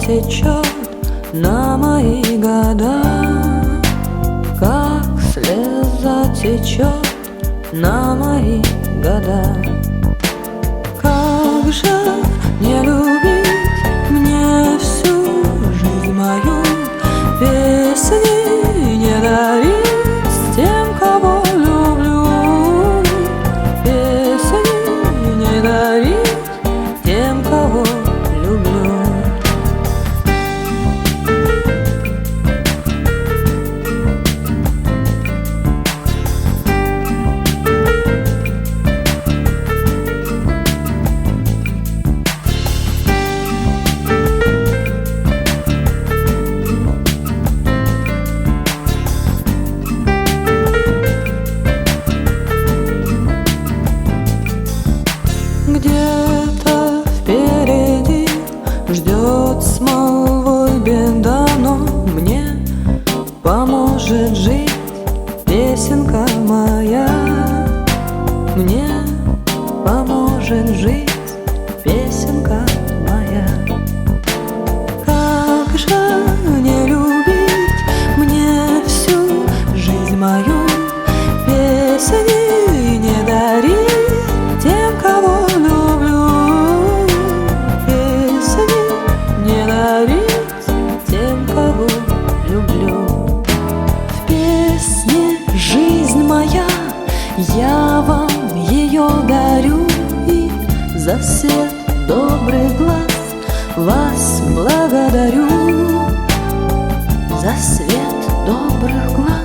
течет на мои года, как слеза течет на мои года. Как же не любить мне всю жизнь мою, песни не дарить тем, кого люблю, песни не дарить тем, кого люблю. Где-то впереди ждет с молвой беда, но мне поможет жить песенка моя. Мне поможет жить песенка моя. Как же не любить мне всю жизнь мою, песни не дарить тем, кого люблю, песни не дарить тем, кого люблю. В песне «Жизнь моя» я вам ее дарю, и за свет добрых глаз вас благодарю, за свет добрых глаз.